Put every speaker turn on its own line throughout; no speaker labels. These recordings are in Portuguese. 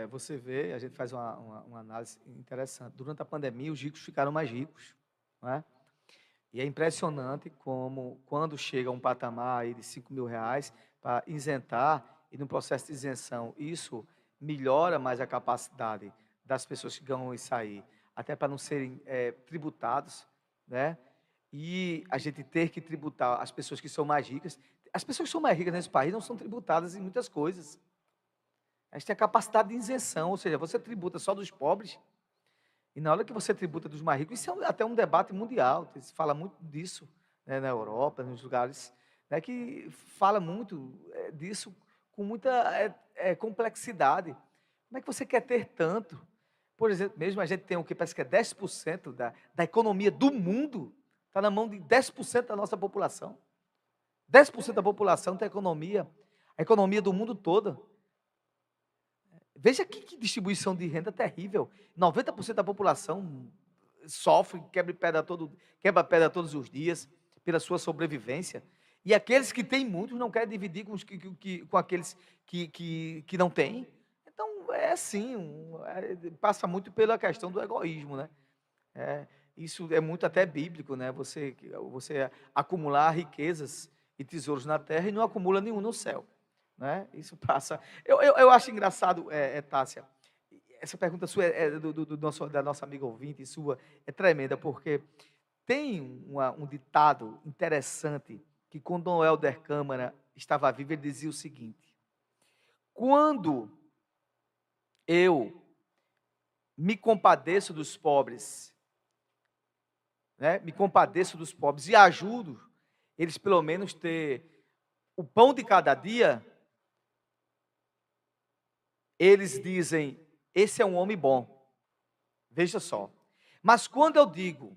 você vê, a gente faz uma análise interessante. Durante a pandemia, os ricos ficaram mais ricos, não é? E é impressionante como, quando chega a um patamar aí de R$ 5.000 para isentar, e no processo de isenção, isso melhora mais a capacidade das pessoas que ganham isso aí, até para não serem tributados, né? E a gente ter que tributar as pessoas que são mais ricas. As pessoas que são mais ricas nesse país não são tributadas em muitas coisas. A gente tem a capacidade de isenção, ou seja, você tributa só dos pobres, e na hora que você tributa dos mais ricos, isso é até um debate mundial, se fala muito disso, né, na Europa, nos lugares, né, que fala muito disso com muita complexidade. Como é que você quer ter tanto? Por exemplo, mesmo a gente tem o que parece que é 10% da economia do mundo, está na mão de 10% da nossa população. 10% da população tem a economia do mundo todo. Veja que distribuição de renda terrível. 90% da população sofre, quebra pedra todos os dias pela sua sobrevivência. E aqueles que têm muitos não querem dividir com aqueles que não têm. Então, é assim, passa muito pela questão do egoísmo, né? Isso é muito até bíblico, né? Você acumular riquezas e tesouros na terra e não acumula nenhum no céu, né? Isso passa. Eu acho engraçado, Tássia, essa pergunta sua da nossa amiga ouvinte e sua é tremenda, porque tem um ditado interessante que, quando Dom Helder Câmara estava vivo, ele dizia o seguinte: quando eu me compadeço dos pobres, né, me compadeço dos pobres e ajudo eles pelo menos ter o pão de cada dia, eles dizem, esse é um homem bom. Veja só. Mas quando eu digo,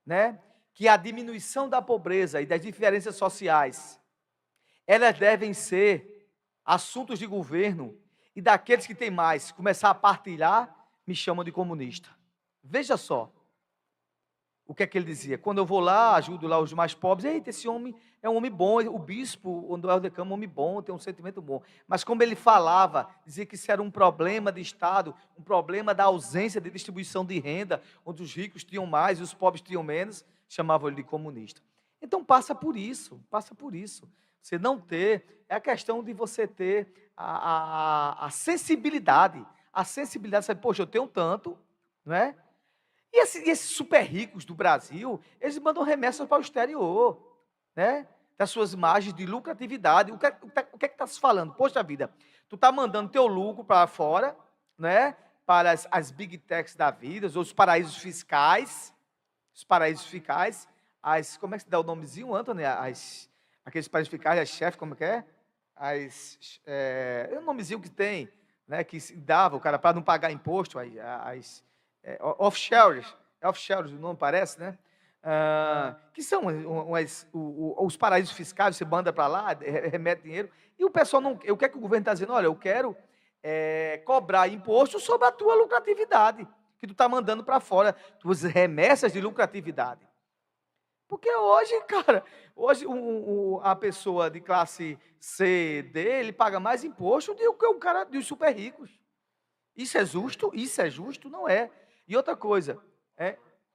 né, que a diminuição da pobreza e das diferenças sociais, elas devem ser assuntos de governo, e daqueles que têm mais começar a partilhar, me chamam de comunista. Veja só. O que é que ele dizia? Quando eu vou lá, ajudo lá os mais pobres, eita, esse homem é um homem bom, o bispo, o Dom Helder Câmara, é um homem bom, tem um sentimento bom. Mas como ele falava, dizia que isso era um problema de Estado, um problema da ausência de distribuição de renda, onde os ricos tinham mais e os pobres tinham menos, chamavam ele de comunista. Então passa por isso, passa por isso. Você não ter, é a questão de você ter a sensibilidade, sabe, poxa, eu tenho tanto, não é? E esses super ricos do Brasil, eles mandam remessas para o exterior, né? Das suas margens de lucratividade. O que é que está se falando? Poxa vida, tu está mandando teu lucro para fora, né? Para as big techs da vida, os paraísos fiscais, como é que se dá o nomezinho, Antônio? Aqueles paraísos fiscais, as chefes, como é que é? É um nomezinho que tem, né? Que se dava o cara para não pagar imposto, offshores, o nome parece, né? Que são os paraísos fiscais, você manda para lá, remete dinheiro, e o pessoal não. O que é que o governo está dizendo? Olha, eu quero cobrar imposto sobre a tua lucratividade, que tu está mandando para fora, tuas remessas de lucratividade. Porque hoje, cara, a pessoa de classe C, D, ele paga mais imposto do que um cara dos super ricos. Isso é justo? Isso é justo? Não é. E outra coisa,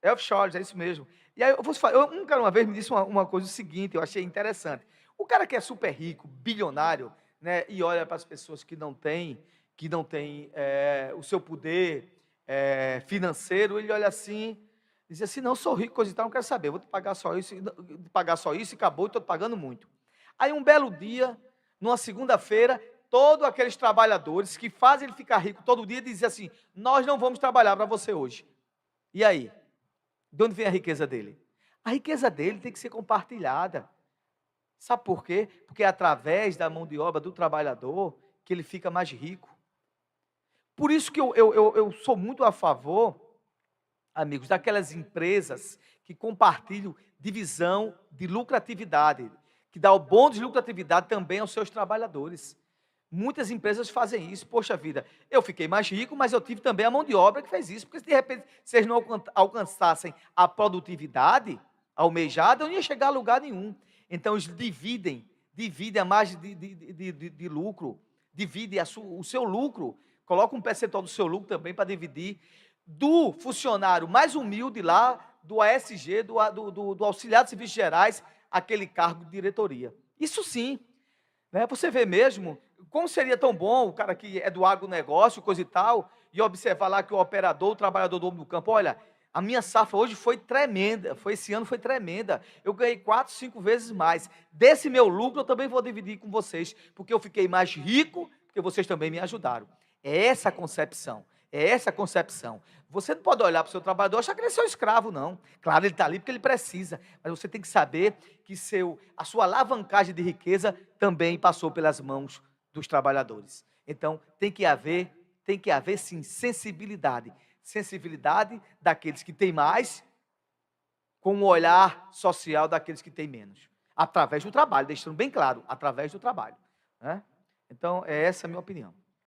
offshore, é isso mesmo. E aí, um cara uma vez me disse uma coisa o seguinte, eu achei interessante. O cara que é super rico, bilionário, né, e olha para as pessoas que não têm o seu poder financeiro, ele olha assim, diz assim, não, eu sou rico, coisa e tal, não quero saber, vou te pagar só isso, e acabou, estou te pagando muito. Aí um belo dia, numa segunda-feira, todos aqueles trabalhadores que fazem ele ficar rico todo dia dizem assim, nós não vamos trabalhar para você hoje. E aí? De onde vem a riqueza dele? A riqueza dele tem que ser compartilhada. Sabe por quê? Porque é através da mão de obra do trabalhador que ele fica mais rico. Por isso que eu sou muito a favor, amigos, daquelas empresas que compartilham divisão de lucratividade, que dá o bônus de lucratividade também aos seus trabalhadores. Muitas empresas fazem isso. Poxa vida, eu fiquei mais rico, mas eu tive também a mão de obra que fez isso, porque se de repente vocês não alcançassem a produtividade almejada, eu não ia chegar a lugar nenhum. Então eles dividem a margem de lucro, dividem o seu lucro coloca um percentual do seu lucro também para dividir do funcionário mais humilde lá, do ASG, do auxiliar de serviços gerais, aquele cargo de diretoria. Isso sim, né? Você vê mesmo, como seria tão bom o cara que é do agronegócio, coisa e tal, e observar lá que o operador, o trabalhador do homem do campo, olha, a minha safra hoje foi tremenda, esse ano foi tremenda, eu ganhei 4, 5 vezes mais. Desse meu lucro eu também vou dividir com vocês, porque eu fiquei mais rico, porque vocês também me ajudaram. É essa a concepção. É essa a concepção. Você não pode olhar para o seu trabalhador e achar que ele é seu escravo, não. Claro, ele está ali porque ele precisa, mas você tem que saber que a sua alavancagem de riqueza também passou pelas mãos dos trabalhadores. Então, tem que haver sim sensibilidade. Sensibilidade daqueles que têm mais, com o olhar social daqueles que têm menos. Através do trabalho, deixando bem claro, através do trabalho, né? Então, essa é a minha opinião.